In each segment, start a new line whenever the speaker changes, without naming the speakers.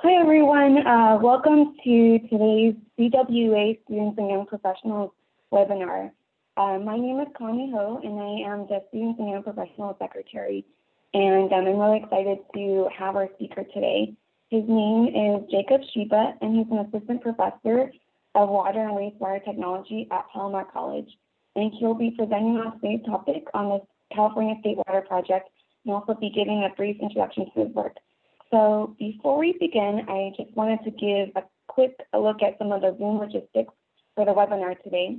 Hi, everyone. Welcome to today's CWA Students and Young Professionals webinar. My name is Connie Ho, and I am the Students and Young Professionals Secretary. And I'm really excited to have our speaker today. His name is Jacob Shiba, and he's an assistant professor of water and wastewater technology at Palomar College. And he'll be presenting on today's topic on the California State Water Project, and also be giving a brief introduction to his work. So before we begin, I just wanted to give a quick look at some of the Zoom logistics for the webinar today.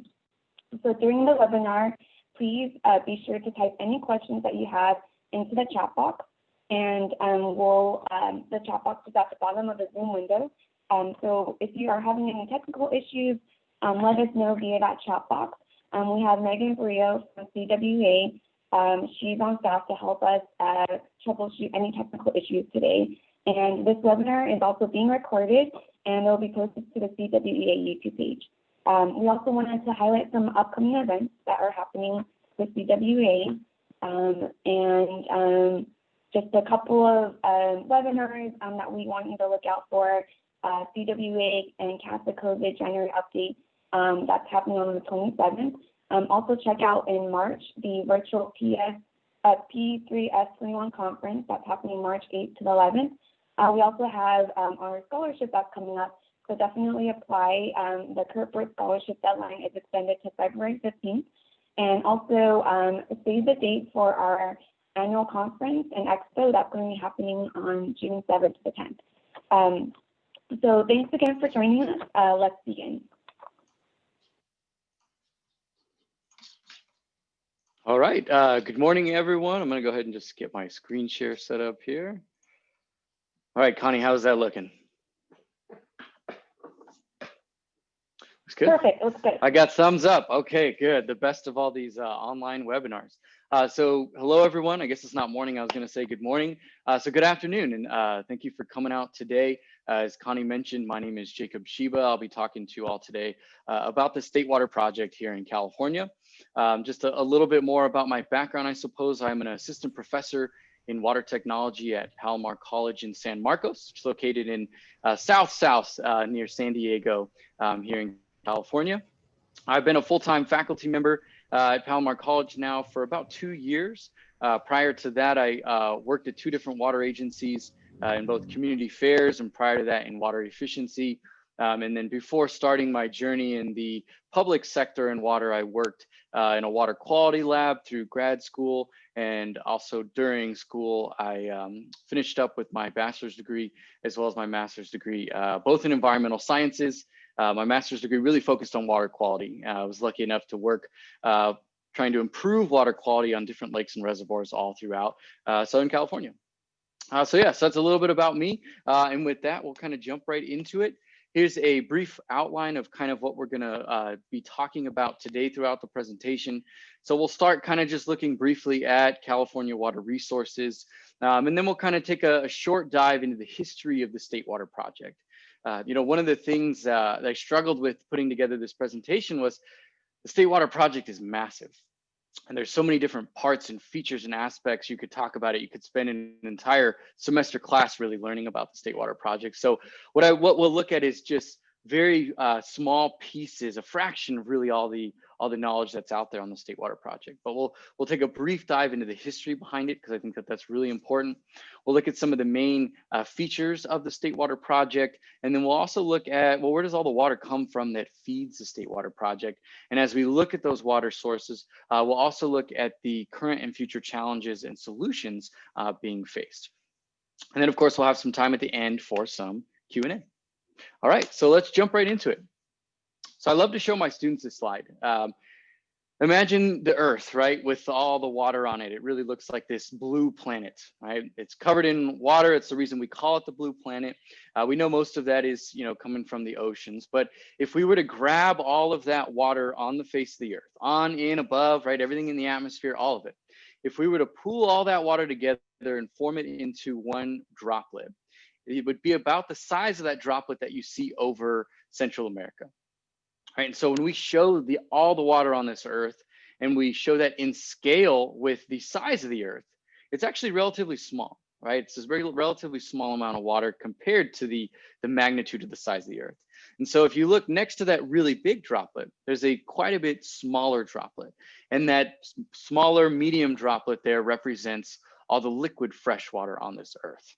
So during the webinar, please be sure to type any questions that you have into the chat box, and the chat box is at the bottom of the Zoom window. So if you are having any technical issues, let us know via that chat box. We have Megan Brio from CWA. She's on staff to help us troubleshoot any technical issues today. And this webinar is also being recorded, and it will be posted to the CWA YouTube page. We also wanted to highlight some upcoming events that are happening with CWA, and just a couple of webinars that we want you to look out for. CWA and CASA COVID January update that's happening on the 27th. Also check out in March the virtual P3S21 conference that's happening March 8th to the 11th. We also have our scholarship that's coming up, so definitely apply. The Kurt scholarship deadline is extended to February 15th. And also save the date for our annual conference and expo that's going to be happening on June 7th to the 10th. So thanks again for joining us. Let's begin.
All right, good morning, everyone. I'm gonna go ahead and just get my screen share set up here. All right, Connie, how's that looking? Looks good?
Perfect, looks good.
I got thumbs up. Okay, good. The best of all these online webinars. So hello, everyone. I guess it's not morning. I was gonna say good morning. So good afternoon, and thank you for coming out today. As Connie mentioned, my name is Jacob Shiba. I'll be talking to you all today about the State Water Project here in California. Just a little bit more about my background, I suppose. I'm an assistant professor in water technology at Palomar College in San Marcos, which is located in south near San Diego here in California. I've been a full-time faculty member at Palomar College now for about 2 years. Prior to that, I worked at 2 different water agencies in both community affairs, and prior to that in water efficiency. And then before starting my journey in the public sector in water, I worked in a water quality lab through grad school, and also during school, I finished up with my bachelor's degree as well as my master's degree, both in environmental sciences. My master's degree really focused on water quality. I was lucky enough to work trying to improve water quality on different lakes and reservoirs all throughout Southern California. So yes, that's a little bit about me. And with that, we'll kind of jump right into it. Here's a brief outline of kind of what we're gonna be talking about today throughout the presentation. So we'll start kind of just looking briefly at California water resources, and then we'll kind of take a short dive into the history of the State Water Project. You know, one of the things that I struggled with putting together this presentation was the State Water Project is massive. And there's so many different parts and features and aspects you could talk about it. You could spend an entire semester class really learning about the State Water Project. So what we'll look at is just very small pieces, a fraction of really all the knowledge that's out there on the State Water Project. But we'll take a brief dive into the history behind it, because I think that that's really important. We'll look at some of the main features of the State Water Project, and then we'll also look at, well, where does all the water come from that feeds the State Water Project? And as we look at those water sources, we'll also look at the current and future challenges and solutions being faced. And then, of course, we'll have some time at the end for some Q&A. All right, so let's jump right into it. So I love to show my students this slide. Imagine the Earth, right, with all the water on it. It really looks like this blue planet, right? It's covered in water. It's the reason we call it the blue planet. We know most of that is, you know, coming from the oceans. But if we were to grab all of that water on the face of the Earth, on, in, above, right, everything in the atmosphere, all of it, if we were to pool all that water together and form it into one droplet, it would be about the size of that droplet that you see over Central America. Right, and so when we show all the water on this Earth, and we show that in scale with the size of the Earth, it's actually relatively small. right? It's this very relatively small amount of water compared to the magnitude of the size of the Earth. And so if you look next to that really big droplet, there's quite a bit smaller droplet. And that smaller medium droplet there represents all the liquid fresh water on this Earth.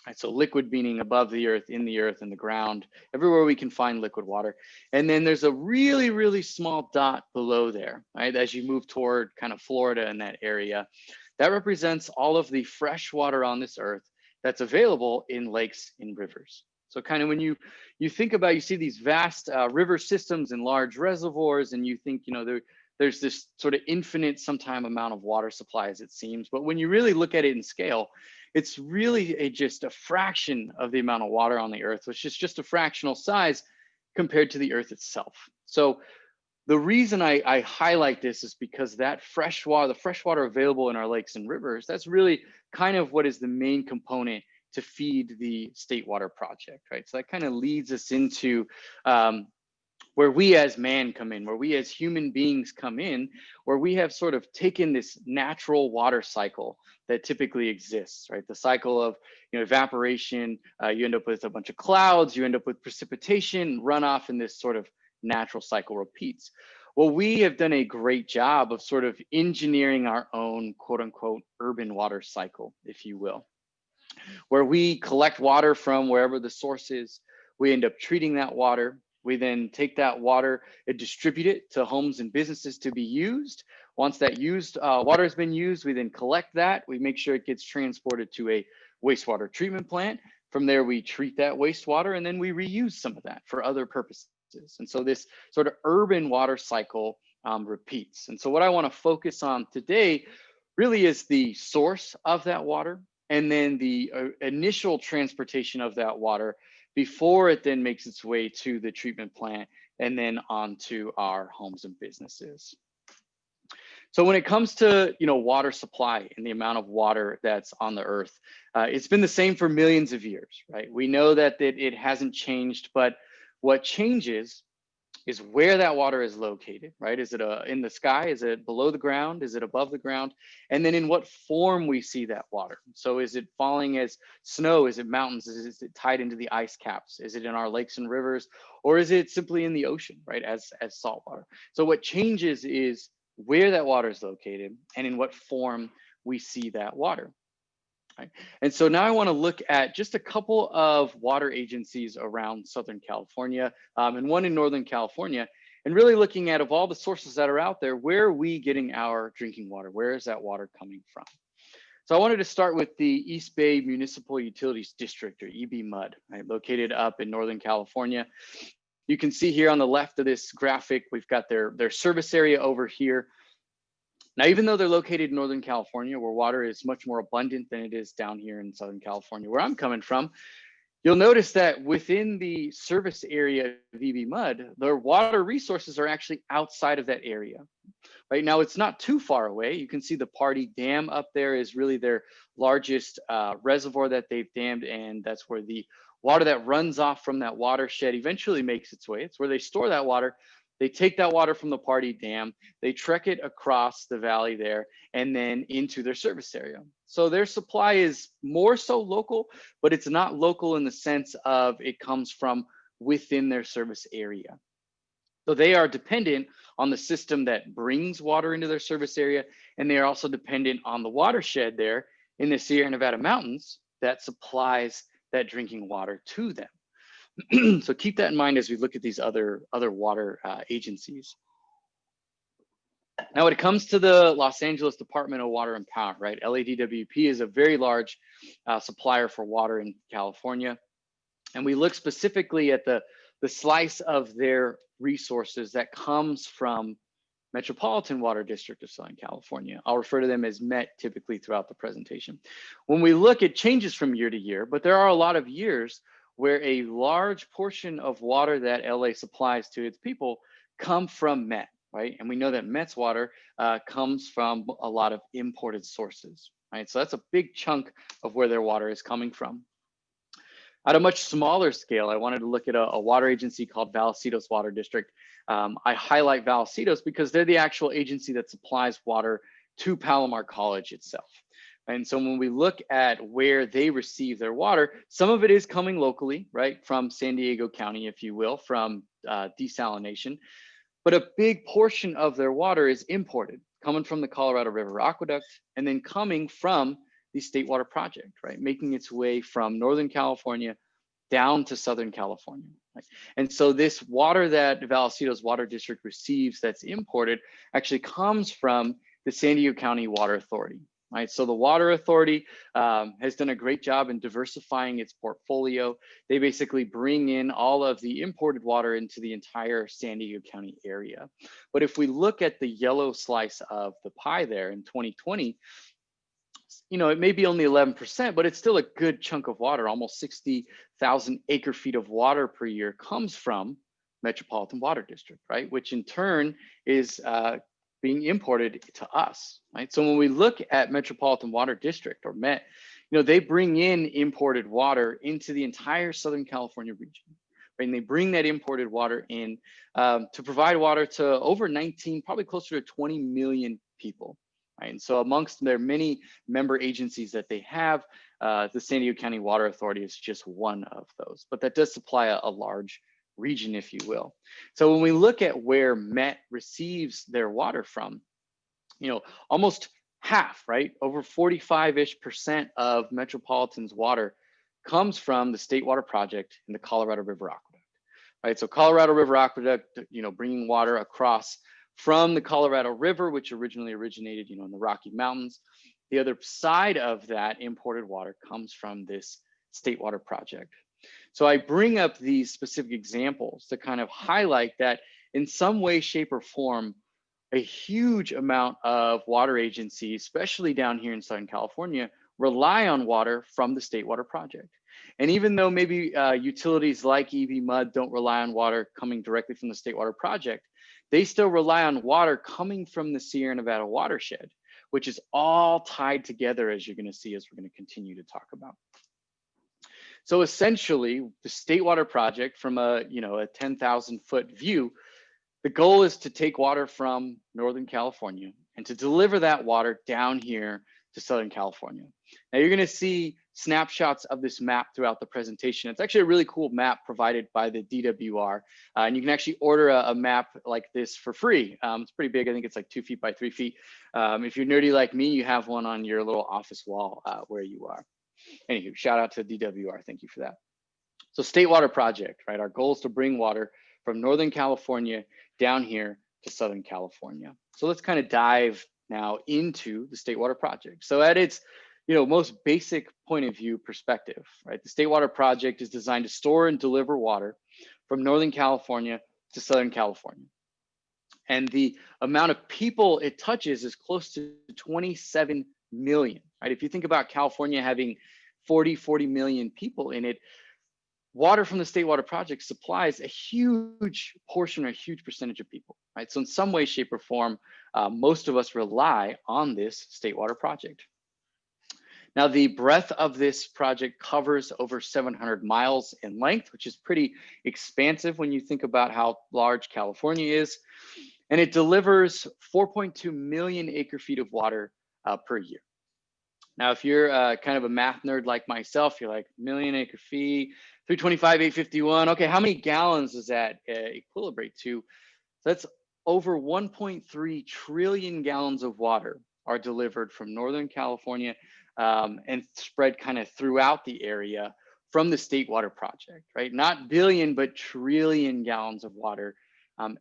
Right, so liquid meaning above the Earth, in the ground, everywhere we can find liquid water. And then there's a really, really small dot below there, right? As you move toward kind of Florida and that area, that represents all of the fresh water on this Earth that's available in lakes and rivers. So kind of when you think about, you see these vast river systems and large reservoirs, and you think, there's this sort of infinite sometime amount of water supply as it seems. But when you really look at it in scale, it's really just a fraction of the amount of water on the Earth, which is just a fractional size compared to the Earth itself. So the reason I highlight this is because that fresh water, the fresh water available in our lakes and rivers, that's really kind of what is the main component to feed the State Water Project, right? So that kind of leads us into where we as man come in, where we as human beings come in, where we have sort of taken this natural water cycle that typically exists, right? The cycle of evaporation, you end up with a bunch of clouds, you end up with precipitation, runoff, and this sort of natural cycle repeats. Well, we have done a great job of sort of engineering our own quote unquote urban water cycle, if you will, where we collect water from wherever the source is, we end up treating that water. We then take that water and distribute it to homes and businesses to be used. Once that water has been used, we then collect that. We make sure it gets transported to a wastewater treatment plant. From there, we treat that wastewater and then we reuse some of that for other purposes. And so this sort of urban water cycle repeats. And so what I want to focus on today really is the source of that water and then the initial transportation of that water before it then makes its way to the treatment plant and then onto our homes and businesses. So when it comes to water supply and the amount of water that's on the Earth, it's been the same for millions of years, right? We know that it hasn't changed, but what changes is where that water is located, right? Is it in the sky? Is it below the ground? Is it above the ground? And then in what form we see that water. So is it falling as snow? Is it mountains? Is it tied into the ice caps? Is it in our lakes and rivers? Or is it simply in the ocean, right, as salt water? So what changes is where that water is located and in what form we see that water. Right. And so now I want to look at just a couple of water agencies around Southern California and one in Northern California, and really looking at, of all the sources that are out there, where are we getting our drinking water? Where is that water coming from? So I wanted to start with the East Bay Municipal Utilities District, or EB-MUD, right, located up in Northern California. You can see here on the left of this graphic, we've got their service area over here. Now, even though they're located in Northern California, where water is much more abundant than it is down here in Southern California, where I'm coming from, you'll notice that within the service area of EB-MUD, their water resources are actually outside of that area. Right now, it's not too far away. You can see the Pardee Dam up there is really their largest reservoir that they've dammed, and that's where the water that runs off from that watershed eventually makes its way. It's where they store that water. They take that water from the Pardee Dam, they trek it across the valley there, and then into their service area. So their supply is more so local, but it's not local in the sense of it comes from within their service area. So they are dependent on the system that brings water into their service area, and they are also dependent on the watershed there in the Sierra Nevada mountains that supplies that drinking water to them. So keep that in mind as we look at these other water agencies. Now, when it comes to the Los Angeles Department of Water and Power, right? LADWP is a very large supplier for water in California. And we look specifically at the slice of their resources that comes from Metropolitan Water District of Southern California. I'll refer to them as MET typically throughout the presentation. When we look at changes from year to year, but there are a lot of years where a large portion of water that LA supplies to its people come from MET, right? And we know that MET's water comes from a lot of imported sources, right? So that's a big chunk of where their water is coming from. At a much smaller scale, I wanted to look at a water agency called Vallasitos Water District. I highlight Vallasitos because they're the actual agency that supplies water to Palomar College itself. And so when we look at where they receive their water, some of it is coming locally, right, from San Diego County, if you will, from desalination. But a big portion of their water is imported, coming from the Colorado River Aqueduct, and then coming from the State Water Project, right, making its way from Northern California down to Southern California. Right? And so this water that Vallasitos Water District receives that's imported actually comes from the San Diego County Water Authority. Right, so the Water Authority has done a great job in diversifying its portfolio. They basically bring in all of the imported water into the entire San Diego County area. But if we look at the yellow slice of the pie there in 2020, you know, it may be only 11%, but it's still a good chunk of water. Almost 60,000 acre feet of water per year comes from Metropolitan Water District, right? Which in turn is being imported to us, right? So when we look at Metropolitan Water District, or MET, you know, they bring in imported water into the entire Southern California region, right? And they bring that imported water in to provide water to over 19, probably closer to 20 million people, right? And so amongst their many member agencies that they have, the San Diego County Water Authority is just one of those, but that does supply a large region, if you will. So when we look at where MET receives their water from, you know, almost half, right, over 45-ish% of Metropolitan's water comes from the State Water Project and the Colorado River Aqueduct, right? So Colorado River Aqueduct, you know, bringing water across from the Colorado River, which originally originated, you know, in the Rocky Mountains. The other side of that imported water comes from this State Water Project. So I bring up these specific examples to kind of highlight that in some way, shape, or form, a huge amount of water agencies, especially down here in Southern California, rely on water from the State Water Project. And even though maybe utilities like EV Mud don't rely on water coming directly from the State Water Project, they still rely on water coming from the Sierra Nevada watershed, which is all tied together, as you're going to see as we're going to continue to talk about. So essentially, the State Water Project, from a 10,000 foot view, the goal is to take water from Northern California and to deliver that water down here to Southern California. Now you're going to see snapshots of this map throughout the presentation. It's actually a really cool map provided by the DWR, and you can actually order a map like this for free. It's pretty big. I think it's like 2 feet by 3 feet. If you're nerdy like me, you have one on your little office wall where you are. Anywho, shout out to DWR. Thank you for that. So State Water Project, right? Our goal is to bring water from Northern California down here to Southern California. So let's kind of dive now into the State Water Project. So at its most basic point of view perspective, right? The State Water Project is designed to store and deliver water from Northern California to Southern California. And the amount of people it touches is close to 27 million, right? If you think about California having 40 million people in it, water from the State Water Project supplies a huge portion or a huge percentage of people, right? So in some way, shape, or form, most of us rely on this State Water Project. Now, the breadth of this project covers over 700 miles in length, which is pretty expansive when you think about how large California is. And it delivers 4.2 million acre feet of water per year. Now, if you're kind of a math nerd like myself, you're like, million acre feet, 325, 851. Okay, how many gallons does that equilibrate to? That's over 1.3 trillion gallons of water are delivered from Northern California and spread kind of throughout the area from the State Water Project, right? Not billion, but trillion gallons of water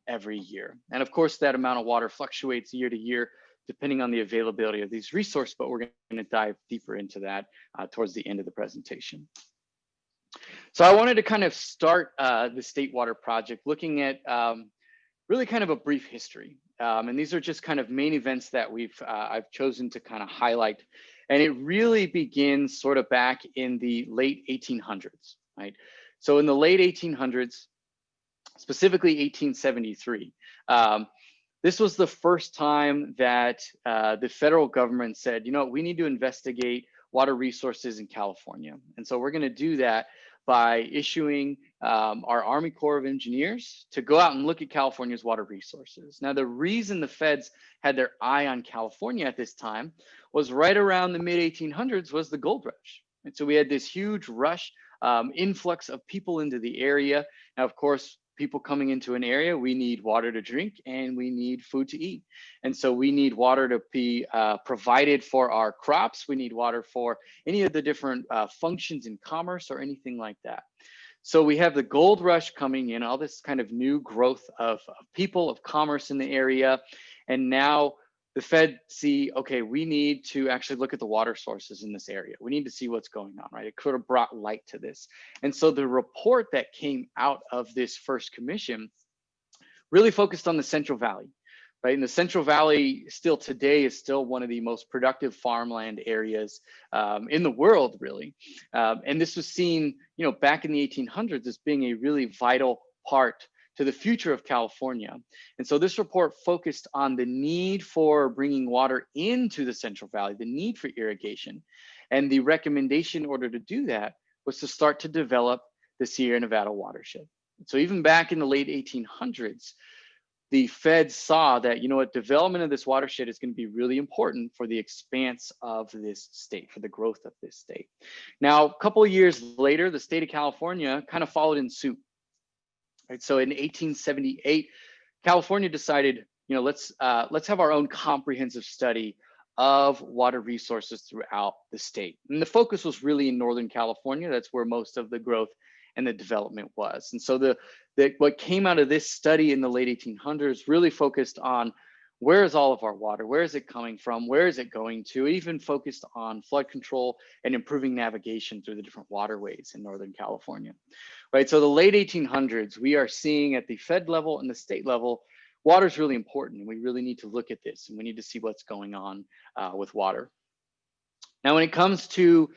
every year. And of course, that amount of water fluctuates year to year, depending on the availability of these resources, but we're going to dive deeper into that towards the end of the presentation. So I wanted to kind of start the State Water Project looking at really kind of a brief history. And these are just kind of main events that I've chosen to kind of highlight. And it really begins sort of back in the late 1800s, right? So in the late 1800s, specifically 1873, this was the first time that the federal government said, you know, we need to investigate water resources in California. And so we're going to do that by issuing our Army Corps of Engineers to go out and look at California's water resources. Now, the reason the feds had their eye on California at this time was right around the mid 1800s was the gold rush. And so we had this huge rush, influx of people into the area. Now, of course, people coming into an area, we need water to drink and we need food to eat. And so we need water to be provided for our crops. We need water for any of the different functions in commerce or anything like that. So we have the gold rush coming in, all this kind of new growth of people, of commerce in the area. And now the Fed see, okay, we need to actually look at the water sources in this area. We need to see what's going on, right? It could have brought light to this. And so the report that came out of this first commission really focused on the Central Valley, right? And the Central Valley still today is still one of the most productive farmland areas in the world, really. And this was seen, back in the 1800s as being a really vital part to the future of California. And so this report focused on the need for bringing water into the Central Valley, the need for irrigation. And the recommendation in order to do that was to start to develop the Sierra Nevada watershed. So even back in the late 1800s, the feds saw that, development of this watershed is going to be really important for the expanse of this state, for the growth of this state. Now, a couple of years later, the state of California kind of followed in suit. Right, so in 1878, California decided, let's have our own comprehensive study of water resources throughout the state. And the focus was really in Northern California. That's where most of the growth and the development was. And so what came out of this study in the late 1800s really focused on where is all of our water? Where is it coming from? Where is it going to? It even focused on flood control and improving navigation through the different waterways in Northern California. Right, so the late 1800s, we are seeing at the Fed level and the state level, water is really important. And we really need to look at this and we need to see what's going on with water. Now, when it comes to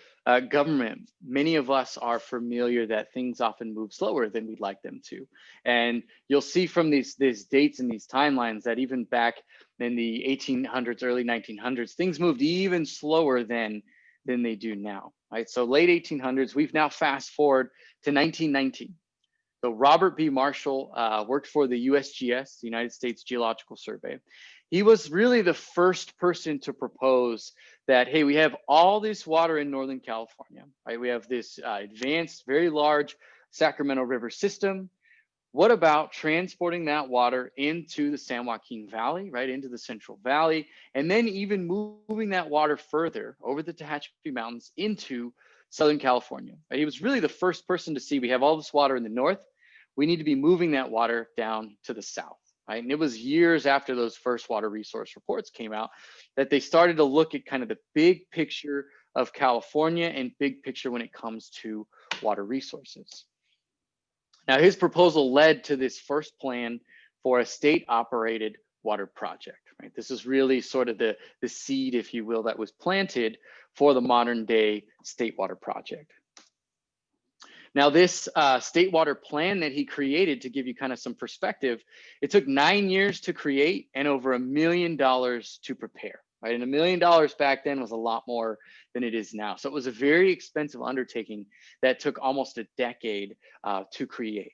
government, many of us are familiar that things often move slower than we'd like them to. And you'll see from these dates and these timelines that even back in the 1800s, early 1900s, things moved even slower than they do now, right? So late 1800s, we've now fast forward to 1919. So Robert B. Marshall worked for the USGS, the United States Geological Survey. He was really the first person to propose that, hey, we have all this water in Northern California, right? We have this advanced, very large Sacramento River system. What about transporting that water into the San Joaquin Valley, right, into the Central Valley, and then even moving that water further over the Tehachapi Mountains into Southern California? Right? He was really the first person to see we have all this water in the north. We need to be moving that water down to the south. Right? And it was years after those first water resource reports came out that they started to look at kind of the big picture of California and big picture when it comes to water resources. Now, his proposal led to this first plan for a state-operated water project. Right? This is really sort of the seed, if you will, that was planted for the modern day state water project. Now, this state water plan that he created, to give you kind of some perspective, it took 9 years to create and over $1 million to prepare. Right? And $1 million back then was a lot more than it is now. So it was a very expensive undertaking that took almost a decade to create.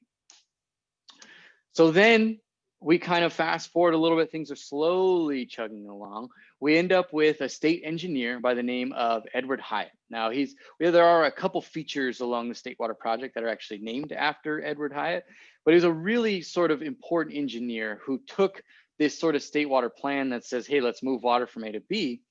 So then we kind of fast forward a little bit, things are slowly chugging along. We end up with a state engineer by the name of Edward Hyatt. Now there are a couple features along the state water project that are actually named after Edward Hyatt, but he's a really sort of important engineer who took this sort of state water plan that says, hey, let's move water from A to B.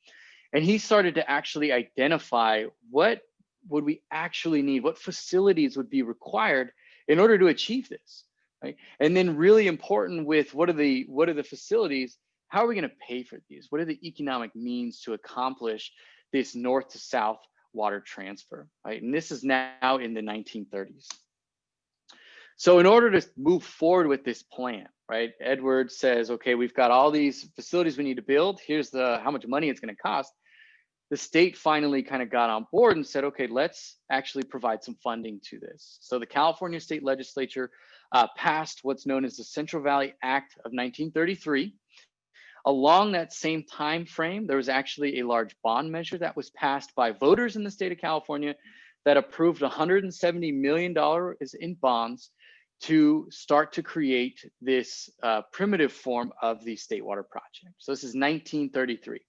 And he started to actually identify what would we actually need, what facilities would be required in order to achieve this. Right? And then really important with what are the facilities, how are we going to pay for these? What are the economic means to accomplish this north to south water transfer? Right? And this is now in the 1930s. So in order to move forward with this plan, right, Edward says, okay, we've got all these facilities we need to build. Here's how much money it's going to cost. The state finally kind of got on board and said, okay, let's actually provide some funding to this. So the California State Legislature passed what's known as the Central Valley Act of 1933. Along that same time frame, there was actually a large bond measure that was passed by voters in the state of California that approved $170 million in bonds to start to create this primitive form of the State Water Project. So this is 1933.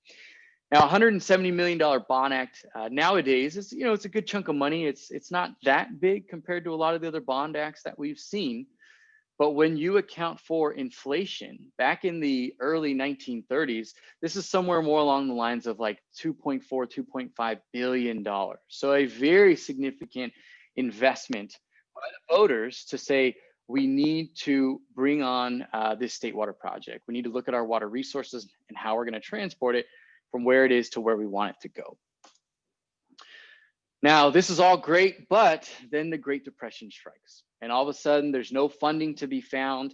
Now, $170 million bond act nowadays is, it's a good chunk of money. It's not that big compared to a lot of the other bond acts that we've seen. But when you account for inflation, back in the early 1930s, this is somewhere more along the lines of like $2.4, $2.5 billion. So a very significant investment by the voters to say, we need to bring on this State Water Project. We need to look at our water resources and how we're going to transport it from where it is to where we want it to go. Now, this is all great, but then the Great Depression strikes. And all of a sudden, there's no funding to be found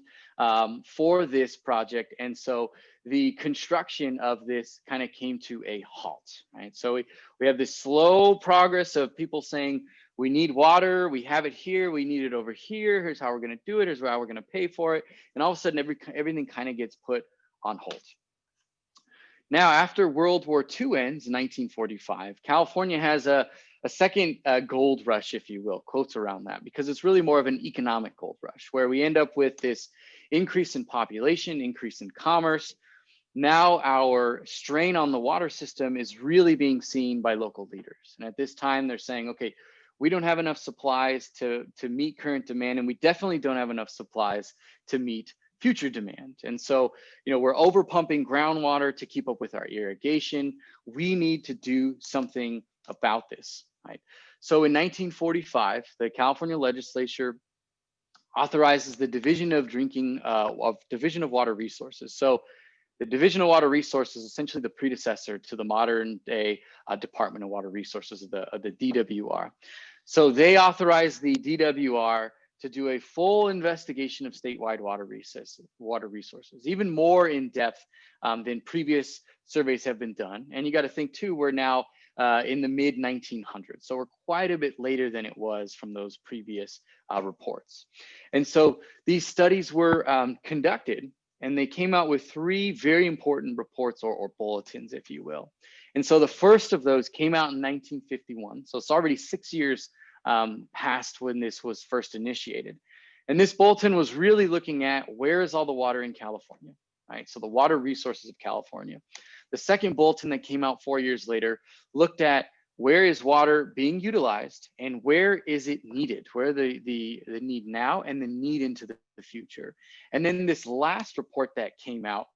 for this project. And so the construction of this kind of came to a halt, right? So we have this slow progress of people saying, we need water, we have it here, we need it over here, here's how we're gonna do it, here's how we're gonna pay for it. And all of a sudden, everything kind of gets put on hold. Now, after World War II ends in 1945, California has a second gold rush, if you will, quotes around that, because it's really more of an economic gold rush, where we end up with this increase in population, increase in commerce. Now our strain on the water system is really being seen by local leaders. And at this time, they're saying, okay, we don't have enough supplies to meet current demand, and we definitely don't have enough supplies to meet future demand. And so, we're over pumping groundwater to keep up with our irrigation. We need to do something about this, right? So in 1945, the California legislature authorizes the Division of Division of Water Resources. So the Division of Water Resources is essentially the predecessor to the modern day Department of Water Resources, of the DWR. So they authorized the DWR to do a full investigation of statewide water resources, even more in depth than previous surveys have been done. And you got to think too, we're now in the mid 1900s. So we're quite a bit later than it was from those previous reports. And so these studies were conducted, and they came out with three very important reports or bulletins, if you will. And so the first of those came out in 1951. So it's already 6 years past when this was first initiated. And this bulletin was really looking at where is all the water in California, right? So the water resources of California. The second bulletin that came out 4 years later looked at where is water being utilized and where is it needed, where the need now and the need into the future. And then this last report that came out,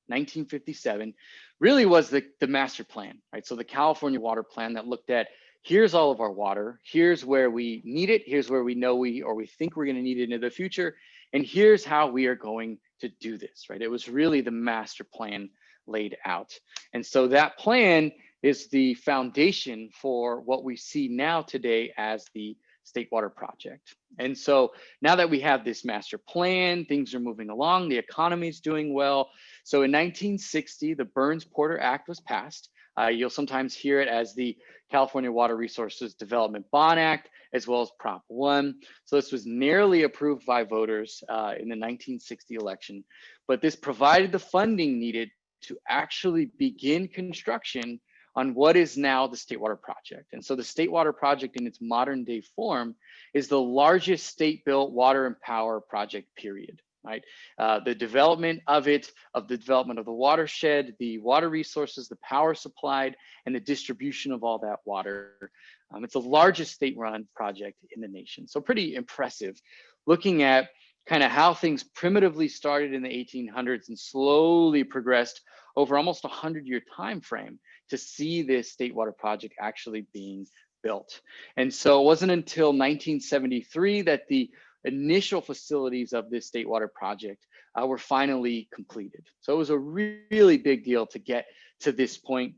1957, really was the master plan, right? So the California Water Plan that looked at, here's all of our water, here's where we need it, here's where we know we think we're gonna need it into the future, and here's how we are going to do this, right? It was really the master plan laid out. And so that plan is the foundation for what we see now today as the State Water Project. And so now that we have this master plan, things are moving along, the economy is doing well. So in 1960, the Burns-Porter Act was passed. You'll sometimes hear it as the California Water Resources Development Bond Act, as well as Prop 1. So this was narrowly approved by voters in the 1960 election, but this provided the funding needed to actually begin construction on what is now the State Water Project. And so the State Water Project in its modern day form is the largest state-built water and power project, period, right? The development of it, of the development of the watershed, the water resources, the power supplied, and the distribution of all that water. It's the largest state-run project in the nation. So pretty impressive, looking at kind of how things primitively started in the 1800s and slowly progressed over almost 100-year time frame to see this State Water Project actually being built. And so it wasn't until 1973 that the initial facilities of this State Water Project were finally completed. So it was a really big deal to get to this point.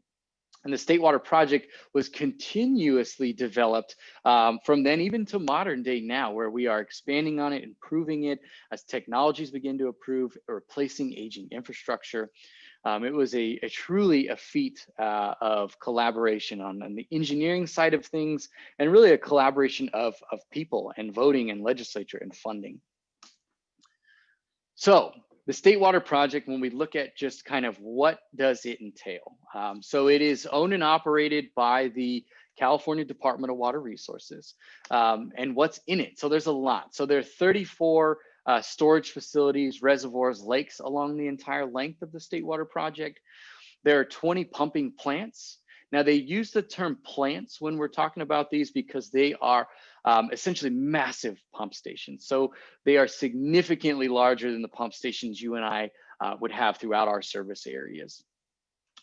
And the State Water Project was continuously developed from then even to modern day now, where we are expanding on it, improving it as technologies begin to improve, replacing aging infrastructure. It was truly a feat of collaboration on the engineering side of things, and really a collaboration of people and voting and legislature and funding. So the State Water Project, when we look at just kind of what does it entail? So it is owned and operated by the California Department of Water Resources, and what's in it. So there's a lot. So there are 34 storage facilities, reservoirs, lakes along the entire length of the State Water Project. There are 20 pumping plants. Now they use the term plants when we're talking about these because they are essentially massive pump stations. So they are significantly larger than the pump stations you and I would have throughout our service areas.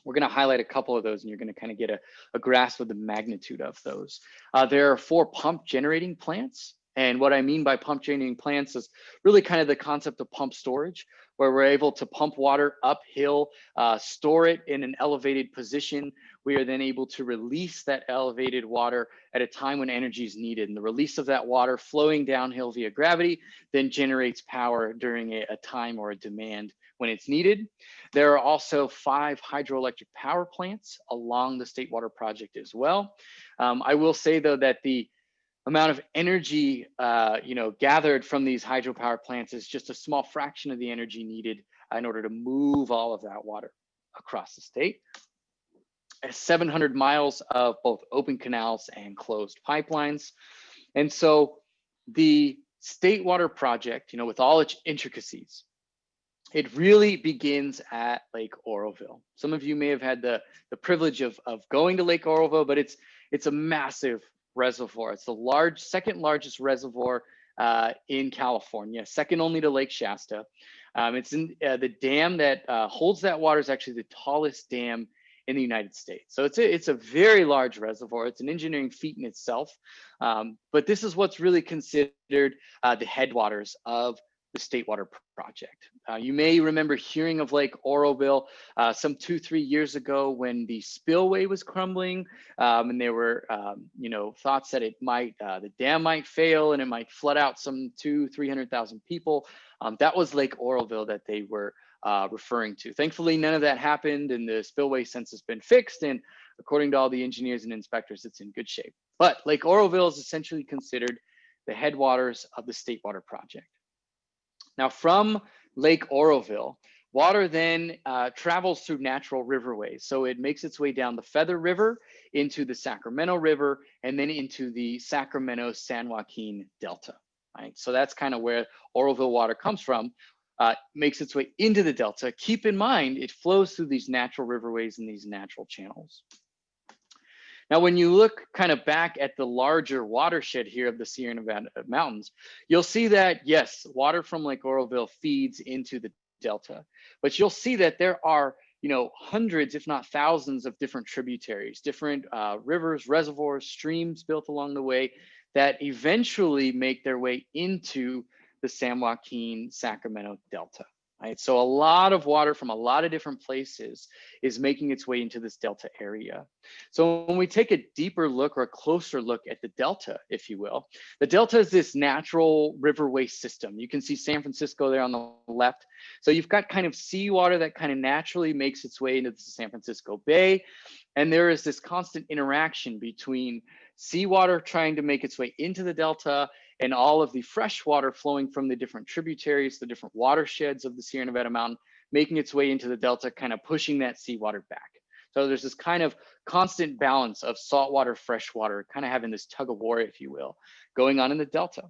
We're going to highlight a couple of those and you're going to kind of get a grasp of the magnitude of those. There are 4 pump generating plants. And what I mean by pump generating plants is really kind of the concept of pump storage, where we're able to pump water uphill, store it in an elevated position. We are then able to release that elevated water at a time when energy is needed. And the release of that water flowing downhill via gravity then generates power during a time or a demand when it's needed. There are also 5 hydroelectric power plants along the State Water Project as well. I will say though that the amount of energy gathered from these hydropower plants is just a small fraction of the energy needed in order to move all of that water across the state. 700 miles of both open canals and closed pipelines. And so the State Water Project, with all its intricacies, it really begins at Lake Oroville. Some of you may have had the privilege of going to Lake Oroville, but it's a massive reservoir. It's the second largest reservoir in California, second only to Lake Shasta. It's in the dam that holds that water is actually the tallest dam in the United States. So it's a very large reservoir. It's an engineering feat in itself. But this is what's really considered the headwaters of the State Water Project. You may remember hearing of Lake Oroville some 2-3 years ago when the spillway was crumbling, and there were thoughts that the dam might fail and it might flood out some 200,000-300,000 people. That was Lake Oroville that they were referring to. Thankfully, none of that happened, and the spillway since has been fixed. And according to all the engineers and inspectors, it's in good shape. But Lake Oroville is essentially considered the headwaters of the State Water Project. Now, from Lake Oroville, water then travels through natural riverways. So it makes its way down the Feather River into the Sacramento River and then into the Sacramento-San Joaquin Delta. Right? So that's kind of where Oroville water comes from, makes its way into the Delta. Keep in mind, it flows through these natural riverways and these natural channels. Now, when you look kind of back at the larger watershed here of the Sierra Nevada Mountains, you'll see that, yes, water from Lake Oroville feeds into the Delta, but you'll see that there are, hundreds, if not thousands of different tributaries, different rivers, reservoirs, streams built along the way that eventually make their way into the San Joaquin Sacramento Delta. Right? So a lot of water from a lot of different places is making its way into this Delta area. So when we take a deeper look or a closer look at the Delta, if you will, the Delta is this natural riverway system. You can see San Francisco there on the left. So you've got kind of seawater that kind of naturally makes its way into the San Francisco Bay. And there is this constant interaction between seawater trying to make its way into the Delta and all of the fresh water flowing from the different tributaries, the different watersheds of the Sierra Nevada Mountain, making its way into the Delta, kind of pushing that seawater back. So there's this kind of constant balance of saltwater, freshwater, kind of having this tug of war, if you will, going on in the Delta.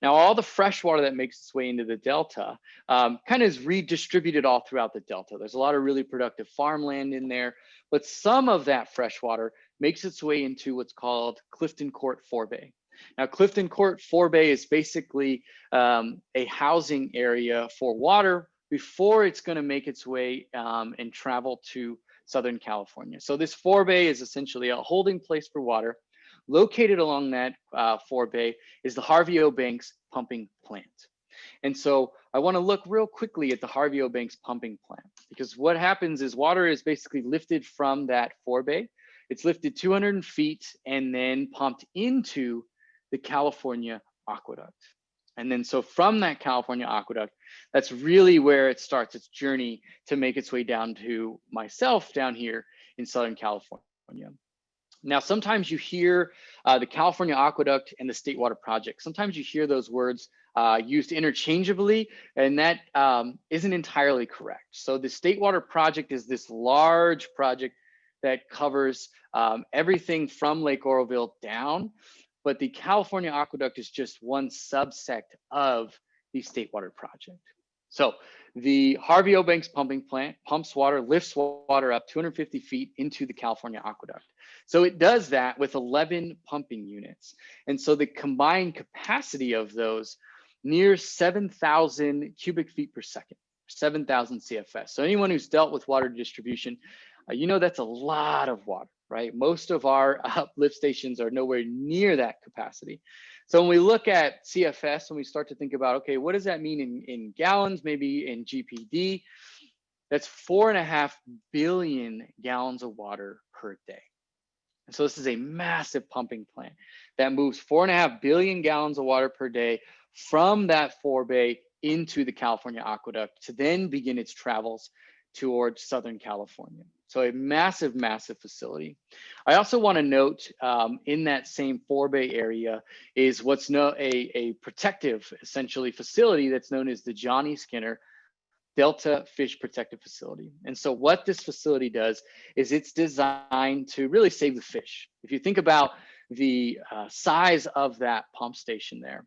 Now, all the fresh water that makes its way into the Delta kind of is redistributed all throughout the Delta. There's a lot of really productive farmland in there, but some of that fresh water makes its way into what's called Clifton Court Forebay. Now, Clifton Court Forebay is basically a housing area for water before it's going to make its way and travel to Southern California. So this forebay is essentially a holding place for water. Located along that forebay is the Harveyo Banks pumping plant. And so I want to look real quickly at the Harveyo Banks pumping plant, because what happens is water is basically lifted from that forebay. It's lifted 200 feet and then pumped into the California Aqueduct. And then so from that California Aqueduct, that's really where it starts its journey to make its way down to myself down here in Southern California. Now, sometimes you hear the California Aqueduct and the State Water Project. Sometimes you hear those words used interchangeably, and that isn't entirely correct. So the State Water Project is this large project that covers everything from Lake Oroville down, but the California Aqueduct is just one subsect of the State Water Project. So the Harveyo Banks pumping plant pumps water, lifts water up 250 feet into the California Aqueduct. So it does that with 11 pumping units. And so the combined capacity of those near 7,000 cubic feet per second, 7,000 CFS. So anyone who's dealt with water distribution, you know that's a lot of water, right? Most of our lift stations are nowhere near that capacity. So when we look at CFS, when we start to think about, okay, what does that mean in gallons, maybe in GPD? That's 4.5 billion gallons of water per day. And so this is a massive pumping plant that moves 4.5 billion gallons of water per day from that Forebay into the California Aqueduct to then begin its travels towards Southern California. So a massive, massive facility. I also want to note in that same Forebay area is what's known a protective, essentially, facility that's known as the Johnny Skinner Delta Fish Protective Facility. And so what this facility does is it's designed to really save the fish. If you think about the size of that pump station there,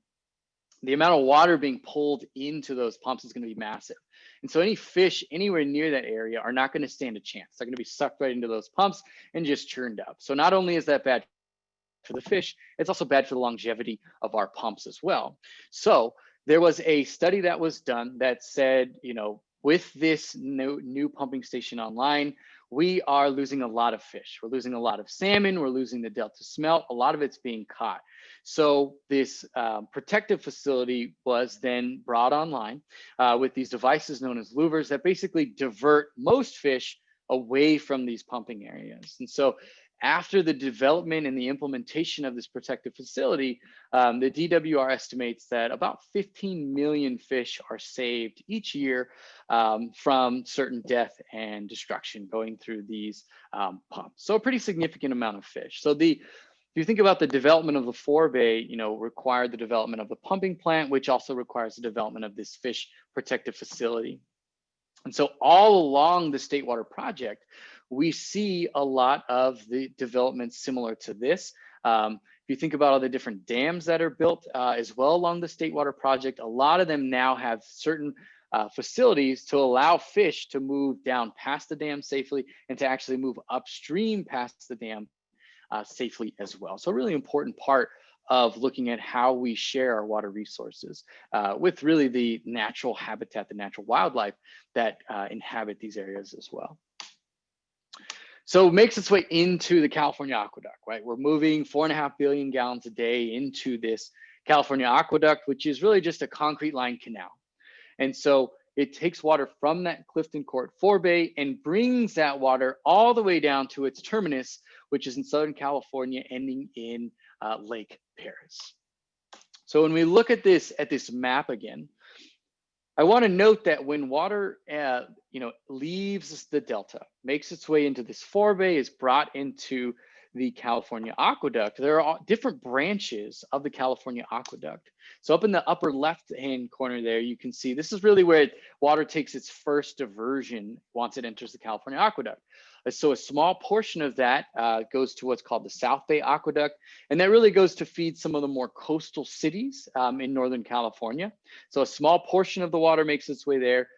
the amount of water being pulled into those pumps is going to be massive. And so any fish anywhere near that area are not going to stand a chance. They're going to be sucked right into those pumps and just churned up. So not only is that bad for the fish, it's also bad for the longevity of our pumps as well. So there was a study that was done that said, you know, with this new pumping station online, we are losing a lot of fish. We're losing a lot of salmon. We're losing the Delta smelt. A lot of it's being caught. So this protective facility was then brought online with these devices known as louvers that basically divert most fish away from these pumping areas. And so after the development and the implementation of this protective facility, the DWR estimates that about 15 million fish are saved each year from certain death and destruction going through these pumps. So a pretty significant amount of fish. So if you think about the development of the Forebay, you know, required the development of the pumping plant, which also requires the development of this fish protective facility. And so all along the State Water Project, we see a lot of the developments similar to this. If you think about all the different dams that are built as well along the State Water Project, a lot of them now have certain facilities to allow fish to move down past the dam safely and to actually move upstream past the dam safely as well. So a really important part of looking at how we share our water resources with really the natural habitat, the natural wildlife that inhabit these areas as well. So it makes its way into the California Aqueduct, right? We're moving 4.5 billion gallons a day into this California Aqueduct, which is really just a concrete lined canal. And so it takes water from that Clifton Court Forebay and brings that water all the way down to its terminus, which is in Southern California, ending in Lake Paris. So when we look at this map again, I want to note that when water, leaves the delta, makes its way into this Forebay, is brought into the California Aqueduct, there are different branches of the California Aqueduct. So up in the upper left-hand corner there, you can see this is really where water takes its first diversion once it enters the California Aqueduct. So a small portion of that goes to what's called the South Bay Aqueduct, and that really goes to feed some of the more coastal cities in Northern California. So a small portion of the water makes its way there.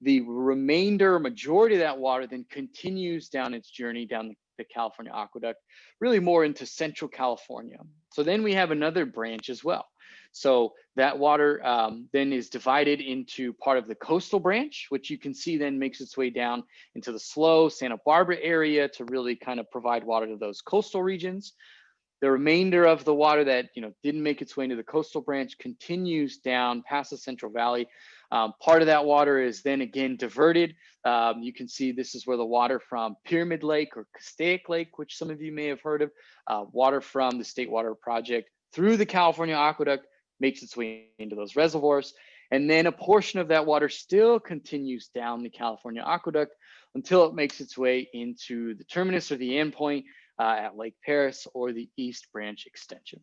The remainder, majority of that water then continues down its journey down the California Aqueduct, really more into Central California. So then we have another branch as well. So that water then is divided into part of the coastal branch, which you can see then makes its way down into the SLO, Santa Barbara area to really kind of provide water to those coastal regions. The remainder of the water that didn't make its way into the coastal branch continues down past the Central Valley. Part of that water is then again diverted. You can see this is where the water from Pyramid Lake or Castaic Lake, which some of you may have heard of, water from the State Water Project through the California Aqueduct makes its way into those reservoirs. And then a portion of that water still continues down the California Aqueduct until it makes its way into the terminus or the endpoint at Lake Paris or the East Branch extension.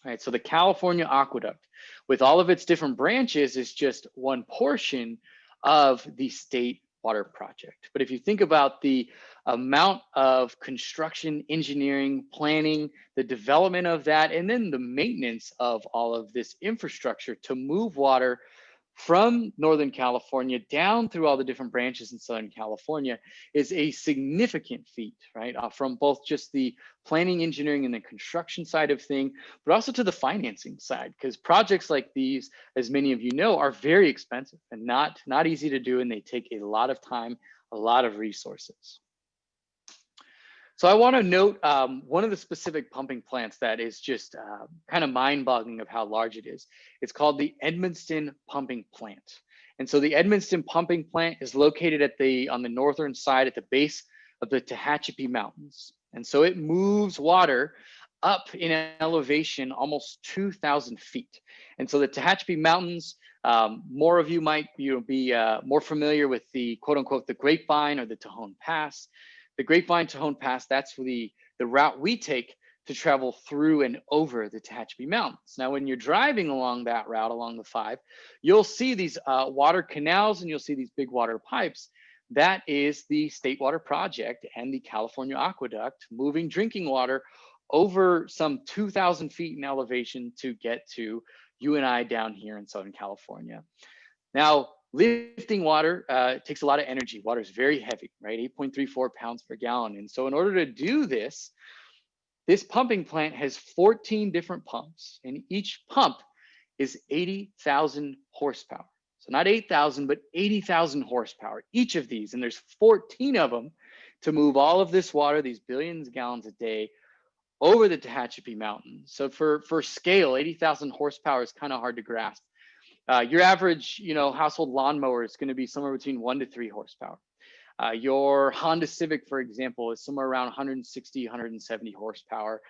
All right, so the California Aqueduct, with all of its different branches, is just one portion of the State water project. But if you think about the amount of construction, engineering, planning, the development of that, and then the maintenance of all of this infrastructure to move water from Northern California down through all the different branches in Southern California is a significant feat, right? From both just the planning, engineering, and the construction side of thing, but also to the financing side, because projects like these, as many of you know, are very expensive and not easy to do, and they take a lot of time, a lot of resources. So I want to note one of the specific pumping plants that is just kind of mind-boggling of how large it is. It's called the Edmondson Pumping Plant. And so the Edmondson Pumping Plant is located on the northern side at the base of the Tehachapi Mountains. And so it moves water up in elevation almost 2,000 feet. And so the Tehachapi Mountains, more of you might be more familiar with the quote unquote, the Grapevine or the Tejon Pass. The Grapevine Tejon Pass, that's the route we take to travel through and over the Tehachapi Mountains. Now, when you're driving along that route, along the 5, you'll see these water canals and you'll see these big water pipes. That is the State Water Project and the California Aqueduct moving drinking water over some 2,000 feet in elevation to get to you and I down here in Southern California. Now, lifting water takes a lot of energy. Water is very heavy, right? 8.34 pounds per gallon. And so in order to do this, this pumping plant has 14 different pumps, and each pump is 80,000 horsepower. So not 8,000, but 80,000 horsepower, each of these. And there's 14 of them to move all of this water, these billions of gallons a day, over the Tehachapi Mountains. So for scale, 80,000 horsepower is kind of hard to grasp. Your average, household lawnmower is going to be somewhere between 1 to 3 horsepower. Your Honda Civic, for example, is somewhere around 160, 170 horsepower.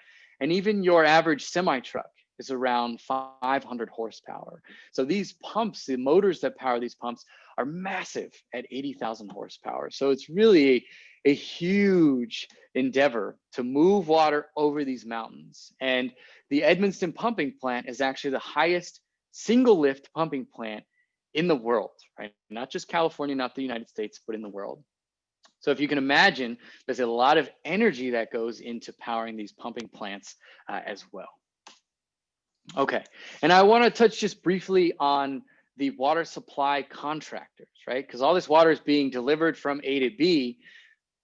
And even your average semi-truck is around 500 horsepower. So these pumps, the motors that power these pumps, are massive at 80,000 horsepower. So it's really a huge endeavor to move water over these mountains. And the Edmondson Pumping Plant is actually the highest single lift pumping plant in the world, right? Not just California, not the United States, but in the world. So if you can imagine, there's a lot of energy that goes into powering these pumping plants as well. Okay, and I want to touch just briefly on the water supply contractors, right? Because all this water is being delivered from A to B.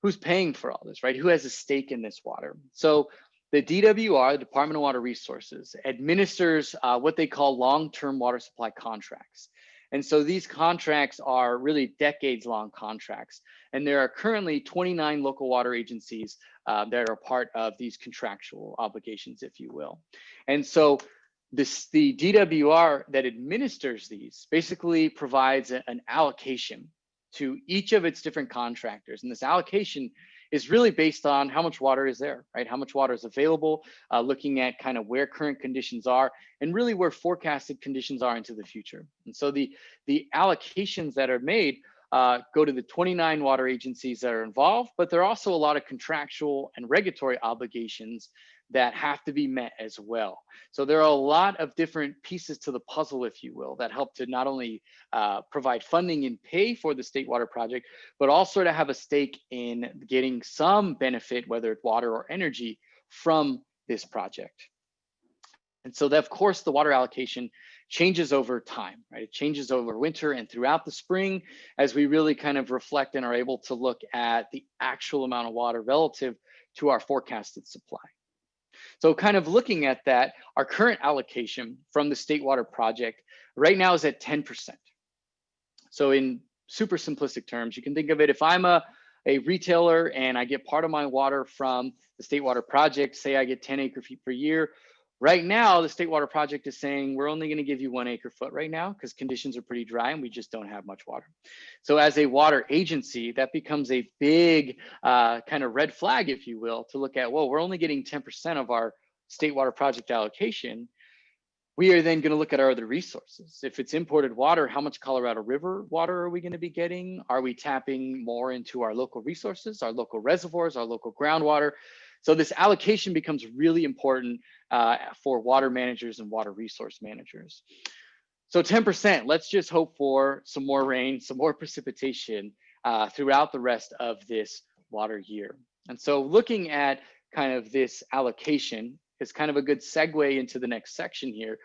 Who's paying for all this, right? Who has a stake in this water? So the DWR, the Department of Water Resources, administers what they call long-term water supply contracts. And so these contracts are really decades-long contracts. And there are currently 29 local water agencies that are part of these contractual obligations, if you will. And so the DWR that administers these basically provides an allocation to each of its different contractors. And this allocation is really based on how much water is there, right? How much water is available, looking at kind of where current conditions are and really where forecasted conditions are into the future. And so the allocations that are made go to the 29 water agencies that are involved, but there are also a lot of contractual and regulatory obligations that have to be met as well. So there are a lot of different pieces to the puzzle, if you will, that help to not only provide funding and pay for the State Water Project, but also to have a stake in getting some benefit, whether it's water or energy, from this project. And so that, of course, the water allocation changes over time, right? It changes over winter and throughout the spring as we really kind of reflect and are able to look at the actual amount of water relative to our forecasted supply. So kind of looking at that, our current allocation from the State Water Project right now is at 10%. So in super simplistic terms, you can think of it, if I'm a retailer and I get part of my water from the State Water Project, say I get 10 acre feet per year. Right now, the State Water Project is saying we're only going to give you 1 acre foot right now because conditions are pretty dry and we just don't have much water. So as a water agency, that becomes a big kind of red flag, if you will, to look at, well, we're only getting 10% of our State Water Project allocation. We are then going to look at our other resources. If it's imported water, how much Colorado River water are we going to be getting? Are we tapping more into our local resources, our local reservoirs, our local groundwater? So this allocation becomes really important for water managers and water resource managers. So 10%, let's just hope for some more rain, some more precipitation. throughout the rest of this water year. And so looking at kind of this allocation is kind of a good segue into the next section here,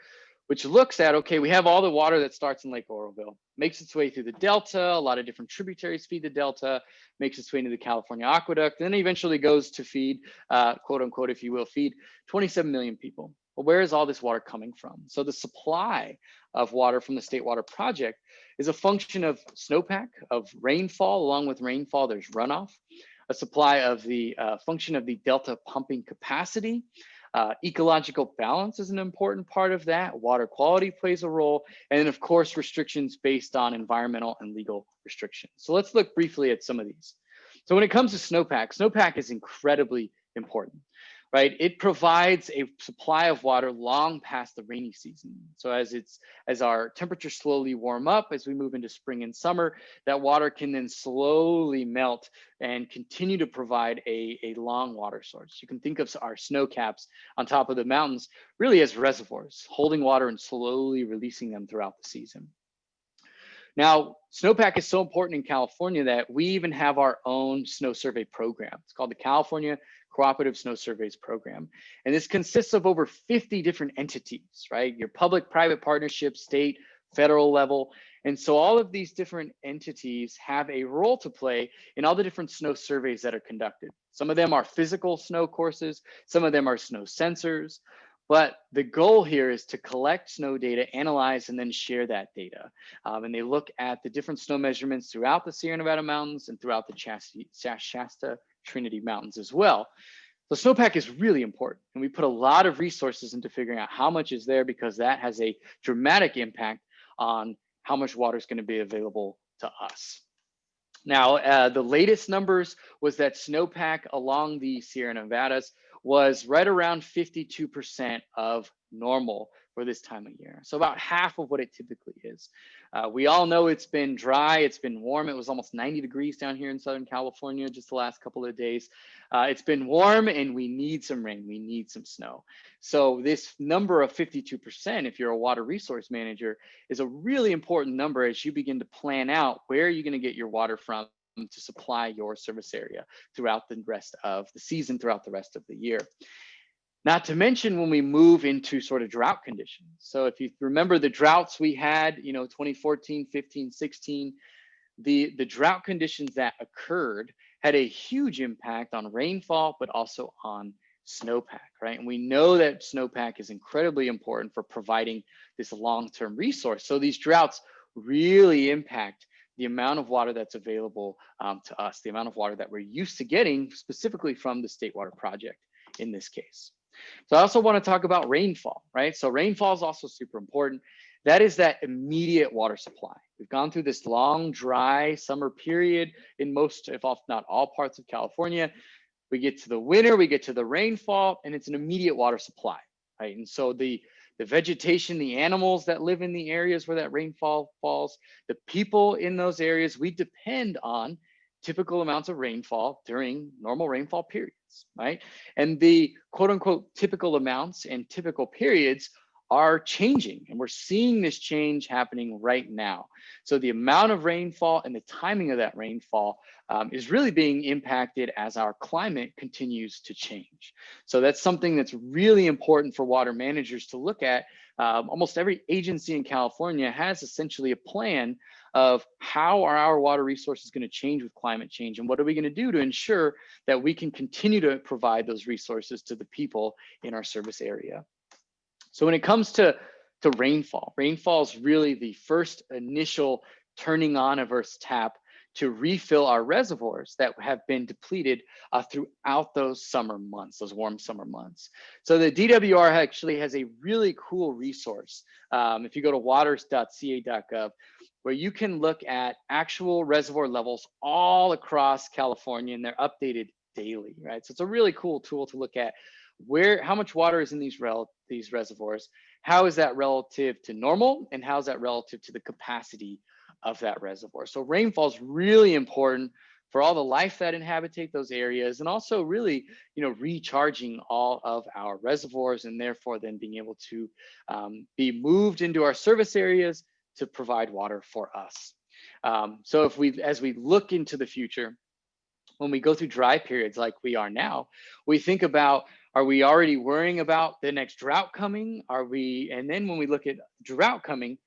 which looks at, okay, we have all the water that starts in Lake Oroville, makes its way through the Delta, a lot of different tributaries feed the Delta, makes its way into the California Aqueduct, and then eventually goes to feed, quote unquote, if you will, feed 27 million people. Well, where is all this water coming from? So the supply of water from the State Water Project is a function of snowpack, of rainfall. Along with rainfall, there's runoff, a supply of the function of the Delta pumping capacity. Ecological balance is an important part of that. Water quality plays a role. And then of course, restrictions based on environmental and legal restrictions. So let's look briefly at some of these. So when it comes to snowpack is incredibly important, right? It provides a supply of water long past the rainy season. So as our temperatures slowly warm up, as we move into spring and summer, that water can then slowly melt and continue to provide a long water source. You can think of our snow caps on top of the mountains really as reservoirs, holding water and slowly releasing them throughout the season. Now, snowpack is so important in California that we even have our own snow survey program. It's called the California Cooperative Snow Surveys Program. And this consists of over 50 different entities, right? Your public-private partnerships, state, federal level. And so all of these different entities have a role to play in all the different snow surveys that are conducted. Some of them are physical snow courses, some of them are snow sensors. But the goal here is to collect snow data, analyze, and then share that data. And they look at the different snow measurements throughout the Sierra Nevada mountains and throughout the Shasta Trinity Mountains as well. So snowpack is really important. And we put a lot of resources into figuring out how much is there, because that has a dramatic impact on how much water is going to be available to us. Now, the latest numbers was that snowpack along the Sierra Nevadas was right around 52% of normal for this time of year. So about half of what it typically is. We all know it's been dry, it's been warm. It was almost 90 degrees down here in Southern California just the last couple of days. It's been warm and we need some rain, we need some snow. So this number of 52%, if you're a water resource manager, is a really important number as you begin to plan out where you're gonna get your water from to supply your service area throughout the rest of the season, throughout the rest of the year. Not to mention when we move into sort of drought conditions. So if you remember the droughts we had, 2014, 15, 16, the drought conditions that occurred had a huge impact on rainfall, but also on snowpack, right? And we know that snowpack is incredibly important for providing this long-term resource. So these droughts really impact the amount of water that's available to us, the amount of water that we're used to getting specifically from the State Water Project in this case. So I also want to talk about rainfall, right? So rainfall is also super important. That is that immediate water supply. We've gone through this long, dry summer period in most, if not all parts of California. We get to the winter, we get to the rainfall, and it's an immediate water supply, right? And so the vegetation, the animals that live in the areas where that rainfall falls, the people in those areas, we depend on typical amounts of rainfall during normal rainfall periods, right? And the quote unquote typical amounts and typical periods are changing, and we're seeing this change happening right now. So the amount of rainfall and the timing of that rainfall is really being impacted as our climate continues to change. So that's something that's really important for water managers to look at. Almost every agency in California has essentially a plan of how are our water resources going to change with climate change, and what are we going to do to ensure that we can continue to provide those resources to the people in our service area. So when it comes to rainfall, rainfall is really the first initial turning on of Earth's tap to refill our reservoirs that have been depleted throughout those summer months, those warm summer months. So the DWR actually has a really cool resource. If you go to waters.ca.gov, where you can look at actual reservoir levels all across California, and they're updated daily, right? So it's a really cool tool to look at how much water is in these reservoirs, how is that relative to normal, and how is that relative to the capacity of that reservoir. So rainfall is really important for all the life that inhabitate those areas, and also really, recharging all of our reservoirs, and therefore then being able to be moved into our service areas to provide water for us. So as we look into the future, when we go through dry periods like we are now, we think about, are we already worrying about the next drought coming? And then when we look at drought coming,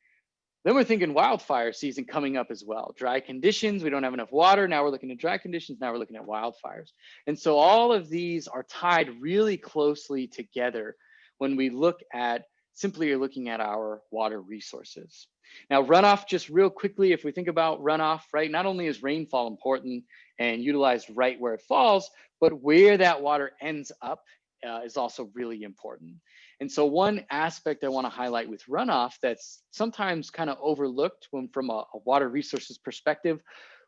then we're thinking wildfire season coming up as well. Dry conditions, we don't have enough water. Now we're looking at dry conditions. Now we're looking at wildfires. And so all of these are tied really closely together when we look at simply looking at our water resources. Now, runoff, just real quickly, if we think about runoff, right, not only is rainfall important and utilized right where it falls, but where that water ends up is also really important. And so one aspect I want to highlight with runoff that's sometimes kind of overlooked from a water resources perspective,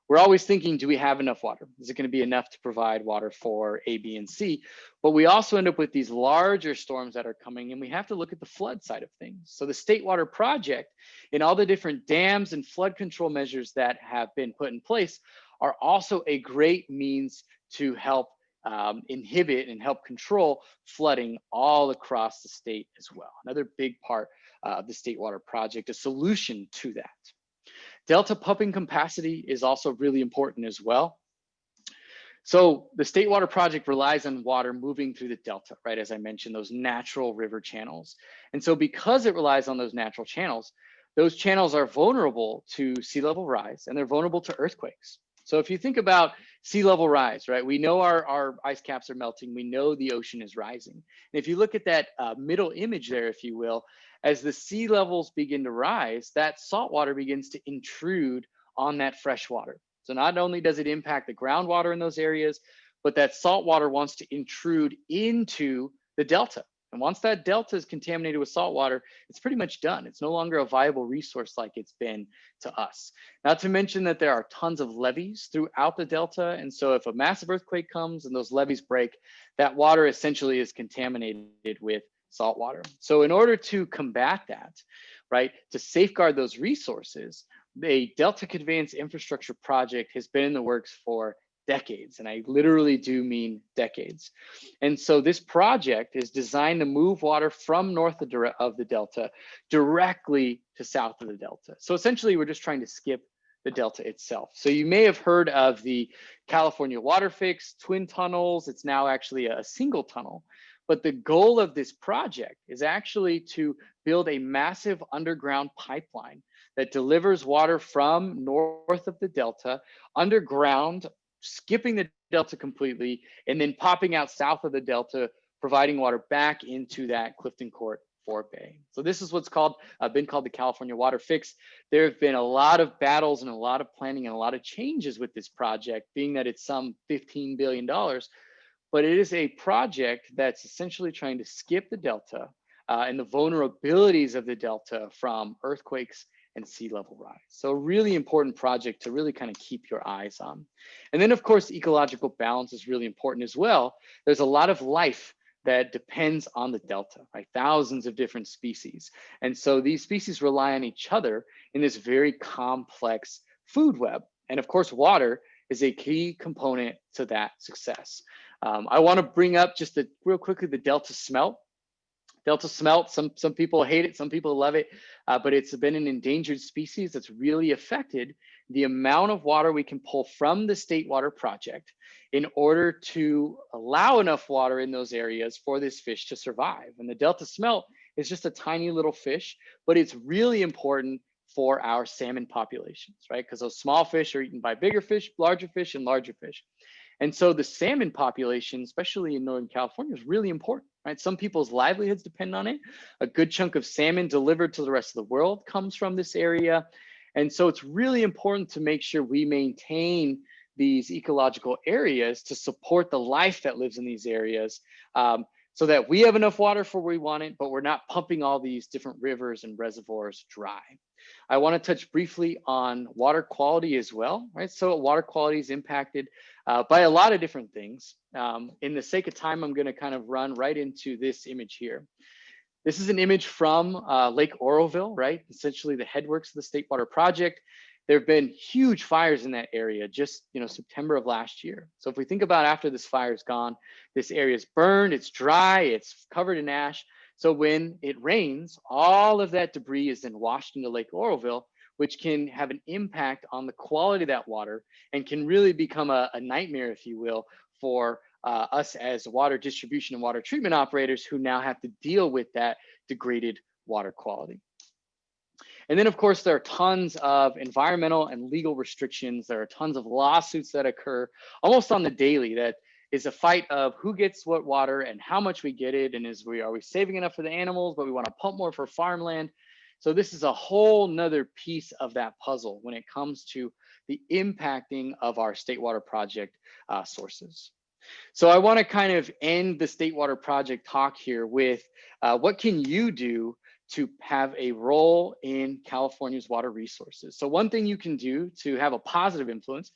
we're always thinking, do we have enough water? Is it going to be enough to provide water for A, B, and C? But we also end up with these larger storms that are coming, and we have to look at the flood side of things. So the State Water Project and all the different dams and flood control measures that have been put in place are also a great means to help inhibit and help control flooding all across the state as well. Another big part of the State Water Project, a solution to that. Delta pumping capacity is also really important as well. So the State Water Project relies on water moving through the Delta, right? As I mentioned, those natural river channels. And so because it relies on those natural channels, those channels are vulnerable to sea level rise and they're vulnerable to earthquakes. So if you think about sea level rise, right, we know our ice caps are melting. We know the ocean is rising. And if you look at that middle image there, if you will, as the sea levels begin to rise, that salt water begins to intrude on that fresh water. So not only does it impact the groundwater in those areas, but that salt water wants to intrude into the delta. And once that delta is contaminated with salt water, it's pretty much done. It's no longer a viable resource like it's been to us. Not to mention that there are tons of levees throughout the delta. And so if a massive earthquake comes and those levees break, that water essentially is contaminated with salt water. So in order to combat that, right, to safeguard those resources, the Delta Conveyance Infrastructure Project has been in the works for decades, and I literally do mean decades. And so this project is designed to move water from north of the Delta directly to south of the Delta. So essentially, we're just trying to skip the Delta itself. So you may have heard of the California Water Fix, twin tunnels. It's now actually a single tunnel. But the goal of this project is actually to build a massive underground pipeline that delivers water from north of the Delta underground, skipping the Delta completely, and then popping out south of the Delta, providing water back into that Clifton Court Forebay. So this is what's been called the California Water Fix. There have been a lot of battles and a lot of planning and a lot of changes with this project, being that it's some $15 billion. But it is a project that's essentially trying to skip the Delta and the vulnerabilities of the Delta from earthquakes and sea level rise. So a really important project to really kind of keep your eyes on. And then of course, ecological balance is really important as well. There's a lot of life that depends on the Delta, right? Thousands of different species. And so these species rely on each other in this very complex food web. And of course, water is a key component to that success. I want to bring up just real quickly the Delta smelt. Delta smelt, some people hate it, some people love it, but it's been an endangered species that's really affected the amount of water we can pull from the State Water Project in order to allow enough water in those areas for this fish to survive. And the Delta smelt is just a tiny little fish, but it's really important for our salmon populations, right? Because those small fish are eaten by bigger fish, larger fish, and larger fish. And so the salmon population, especially in Northern California, is really important, right? Some people's livelihoods depend on it. A good chunk of salmon delivered to the rest of the world comes from this area. And so it's really important to make sure we maintain these ecological areas to support the life that lives in these areas so that we have enough water for where we want it, but we're not pumping all these different rivers and reservoirs dry. I want to touch briefly on water quality as well, right? So water quality is impacted by a lot of different things. In the sake of time, I'm going to kind of run right into this image here. This is an image from Lake Oroville, right? Essentially the headworks of the State Water Project. There have been huge fires in that area just, September of last year. So if we think about after this fire is gone, this area is burned, it's dry, it's covered in ash. So when it rains, all of that debris is then washed into Lake Oroville, which can have an impact on the quality of that water and can really become a nightmare, if you will, for us as water distribution and water treatment operators who now have to deal with that degraded water quality. And then, of course, there are tons of environmental and legal restrictions. There are tons of lawsuits that occur almost on the daily that is a fight of who gets what water and how much we get it. And are we saving enough for the animals, but we want to pump more for farmland. So this is a whole nother piece of that puzzle when it comes to the impacting of our state water project sources. So I want to kind of end the state water project talk here with what can you do to have a role in California's water resources. So one thing you can do to have a positive influence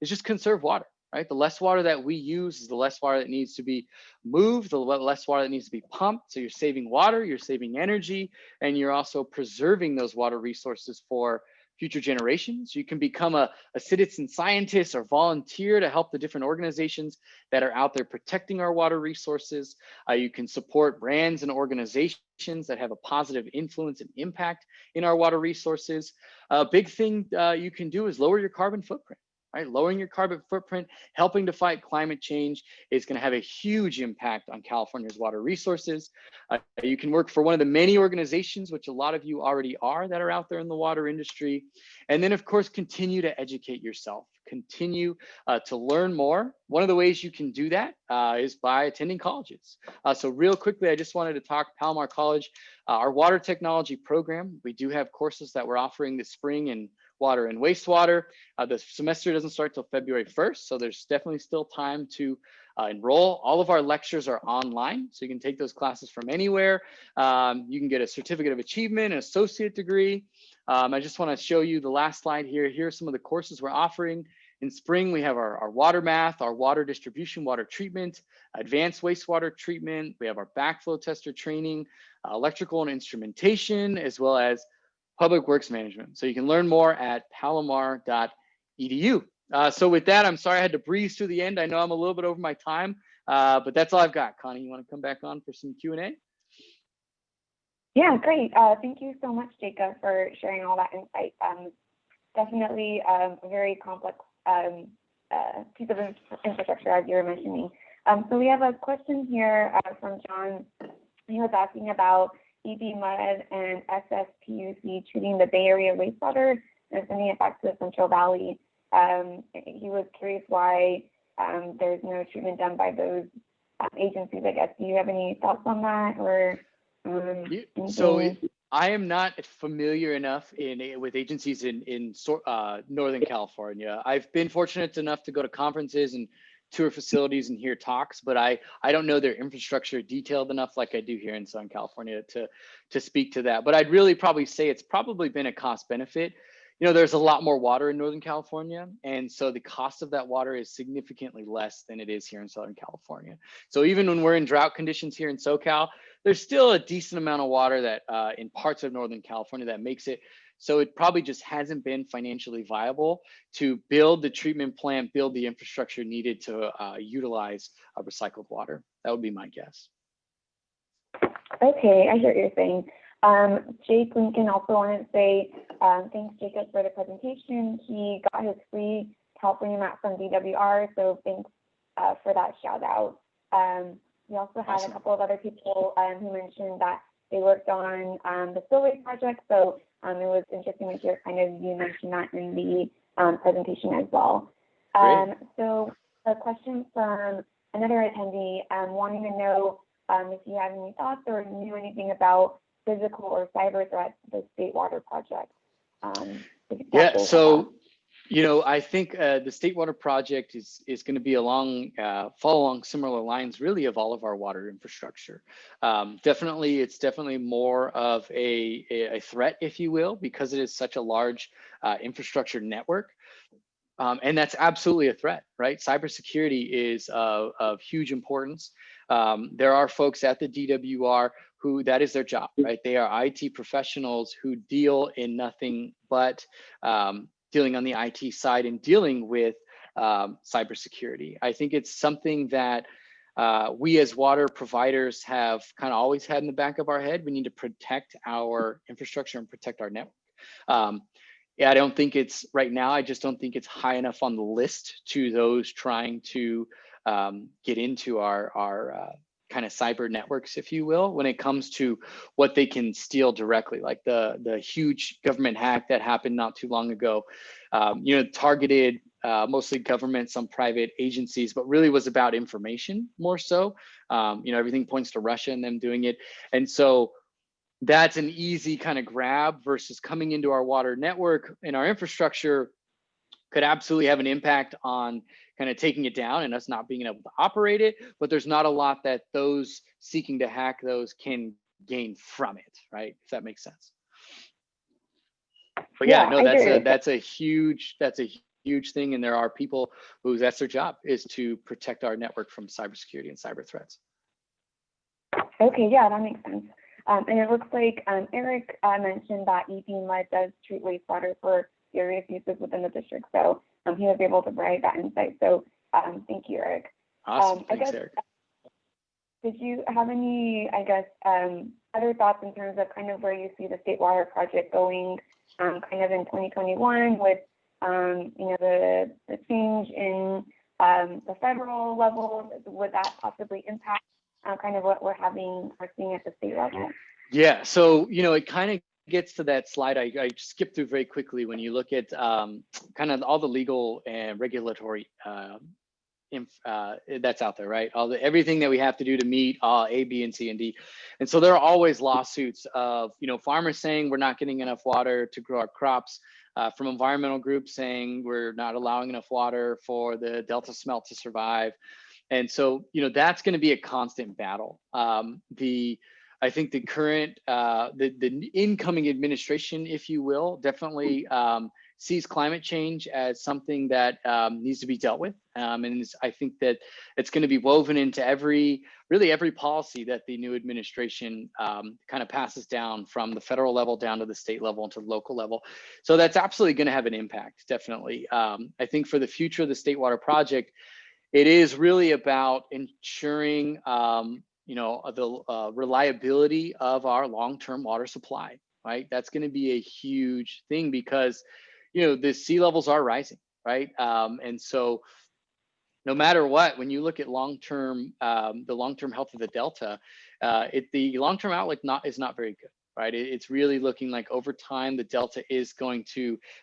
is just conserve water, right? The less water that we use is the less water that needs to be moved, the less water that needs to be pumped. So you're saving water, you're saving energy, and you're also preserving those water resources for future generations. You can become a citizen scientist or volunteer to help the different organizations that are out there protecting our water resources. You can support brands and organizations that have a positive influence and impact in our water resources. A big thing you can do is lower your carbon footprint. Right? Lowering your carbon footprint, helping to fight climate change is going to have a huge impact on California's water resources. You can work for one of the many organizations, which a lot of you already are, that are out there in the water industry. And then, of course, continue to educate yourself. Continue to learn more. One of the ways you can do that is by attending colleges. So real quickly, I just wanted to talk Palomar College, our water technology program. We do have courses that we're offering this spring in water and wastewater. The semester doesn't start till February 1st, so there's definitely still time to enroll. All of our lectures are online, so you can take those classes from anywhere. You can get a certificate of achievement, an associate degree. I just want to show you the last slide here. Here are some of the courses we're offering. In spring, we have our water math, our water distribution, water treatment, advanced wastewater treatment. We have our backflow tester training, electrical and instrumentation, as well as public works management. So you can learn more at palomar.edu. So with that, I'm sorry I had to breeze through the end. I know I'm a little bit over my time, but that's all I've got. Connie, you want to come back on for some Q&A?
Yeah, great. Thank you so much, Jacob, for sharing all that insight. Definitely a very complex piece of infrastructure, as you were mentioning. So we have a question here from John. He was asking about EB mud and SSPUC treating the Bay Area wastewater and sending it back to the Central Valley. He was curious why there's no treatment done by those agencies, I guess. Do you have any thoughts on that? Or
so I am not familiar enough with agencies in Northern California. I've been fortunate enough to go to conferences and tour facilities and hear talks, but I don't know their infrastructure detailed enough like I do here in Southern California to speak to that. But I'd really probably say it's probably been a cost benefit. You know, there's a lot more water in Northern California, and so the cost of that water is significantly less than it is here in Southern California. So even when we're in drought conditions here in SoCal, there's still a decent amount of water that in parts of Northern California that makes it so it probably just hasn't been financially viable to build the treatment plant, build the infrastructure needed to utilize recycled water. That would be my guess.
Okay, I hear what you're saying. Jake Lincoln also wanted to say, thanks, Jacob, for the presentation. He got his free California map from DWR, so thanks for that shout out. We also had a couple of other people who mentioned that they worked on the spillway project, so it was interesting to hear kind of you mentioned that in the presentation as well. So a question from another attendee wanting to know if you have any thoughts or knew anything about physical or cyber threats to the state water project.
Yeah, so you know, I think the state water project is going to be follow along similar lines, really, of all of our water infrastructure. It's definitely more of a threat, if you will, because it is such a large infrastructure network. And that's absolutely a threat, right? Cybersecurity is of huge importance. There are folks at the DWR who that is their job, right? They are IT professionals who deal in nothing but dealing on the IT side and dealing with cybersecurity. I think it's something that we as water providers have kind of always had in the back of our head. We need to protect our infrastructure and protect our network. yeah, I don't think it's right now. I just don't think it's high enough on the list to those trying to get into our kind of cyber networks, if you will, when it comes to what they can steal directly, like the huge government hack that happened not too long ago. Targeted mostly government, some private agencies, but really was about information more so. Everything points to Russia and them doing it, and so that's an easy kind of grab versus coming into our water network and our infrastructure could absolutely have an impact on kind of taking it down and us not being able to operate it. But there's not a lot that those seeking to hack those can gain from it, right? If that makes sense. But yeah, no, that's a huge thing, and there are people who that's their job is to protect our network from cybersecurity and cyber threats.
Okay, yeah, that makes sense. And it looks like Eric mentioned that EP-Mud does treat wastewater for various uses within the district. So he was able to provide that insight. So thank you, Eric.
Awesome, thanks, Eric.
Did you have any, other thoughts in terms of kind of where you see the State Water Project going kind of in 2021 with, the change in the federal level? Would that possibly impact kind of what we're seeing at the state level?
Yeah, so it kind of gets to that slide I skipped through very quickly when you look at kind of all the legal and regulatory that's out there, right? Everything that we have to do to meet A, B, and C, and D. And so there are always lawsuits of farmers saying we're not getting enough water to grow our crops, from environmental groups saying we're not allowing enough water for the Delta smelt to survive. And so, that's going to be a constant battle. I think the current, the incoming administration, if you will, definitely sees climate change as something that needs to be dealt with. And I think that it's going to be woven into every policy that the new administration kind of passes down from the federal level down to the state level and to the local level. So that's absolutely going to have an impact, definitely. I think for the future of the State Water Project, it is really about ensuring, the reliability of our long-term water supply, right? That's going to be a huge thing because, the sea levels are rising, right? And so no matter what, when you look at long-term, the long-term health of the Delta, the long-term outlook is not very good. Right, it's really looking like over time the Delta is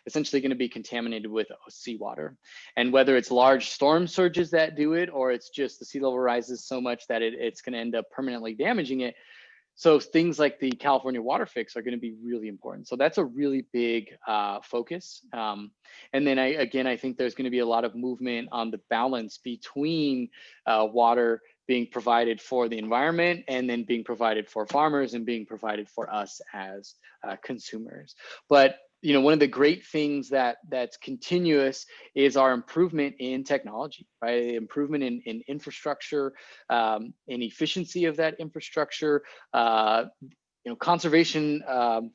essentially going to be contaminated with seawater, and whether it's large storm surges that do it, or it's just the sea level rises so much that it's going to end up permanently damaging it. So things like the California water fix are going to be really important. So that's a really big focus. And then I think there's going to be a lot of movement on the balance between water being provided for the environment and then being provided for farmers and being provided for us as consumers. But one of the great things that's continuous is our improvement in technology, right? Improvement in infrastructure, in efficiency of that infrastructure, conservation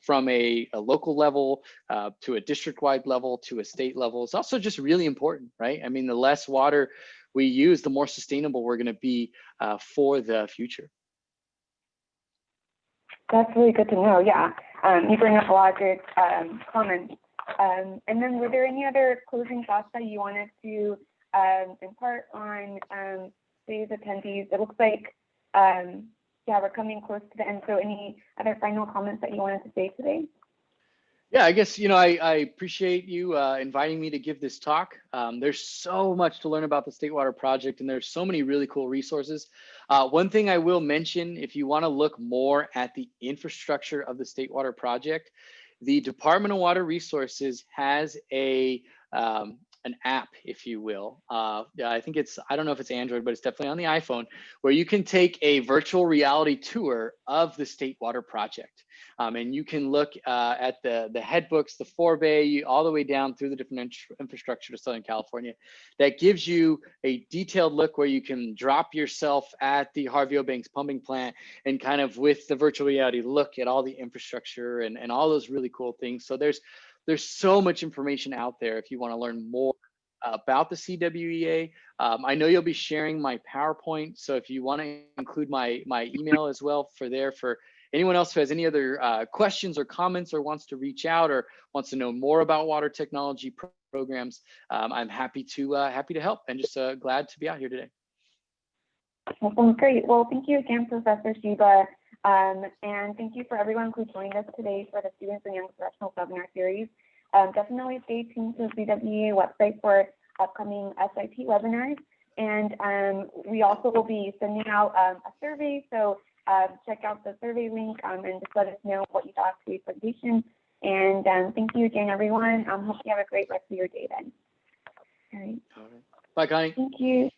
from a local level to a district-wide level to a state level is also just really important, right? I mean, the less water we use, the more sustainable we're going to be for the future.
That's really good to know. Yeah, you bring up a lot of good comments. And then, were there any other closing thoughts that you wanted to impart on today's attendees? It looks like, we're coming close to the end. So, any other final comments that you wanted to say today?
Yeah, I guess, I appreciate you inviting me to give this talk. There's so much to learn about the State Water Project, and there's so many really cool resources. One thing I will mention, if you want to look more at the infrastructure of the State Water Project, the Department of Water Resources has an app, if you will. I think I don't know if it's Android, but it's definitely on the iPhone, where you can take a virtual reality tour of the State Water Project. And you can look at the head books, the Forebay, all the way down through the different infrastructure to Southern California. That gives you a detailed look where you can drop yourself at the Harveyo Banks pumping plant and kind of with the virtual reality look at all the infrastructure and all those really cool things. So there's so much information out there if you want to learn more about the CWEA. I know you'll be sharing my PowerPoint, so if you want to include my email as well for anyone else who has any other questions or comments or wants to reach out or wants to know more about water technology programs, I'm happy to help and just glad to be out here today.
That sounds great. Well, thank you again, Professor Shiba. And thank you for everyone who joined us today for the Students and Young Professionals webinar series. Definitely stay tuned to the CWA website for upcoming SYP webinars. And we also will be sending out a survey. So check out the survey link and just let us know what you thought of today's presentation. And thank you again, everyone. Hope you have a great rest of your day then. All right.
Bye, Connie.
Thank you.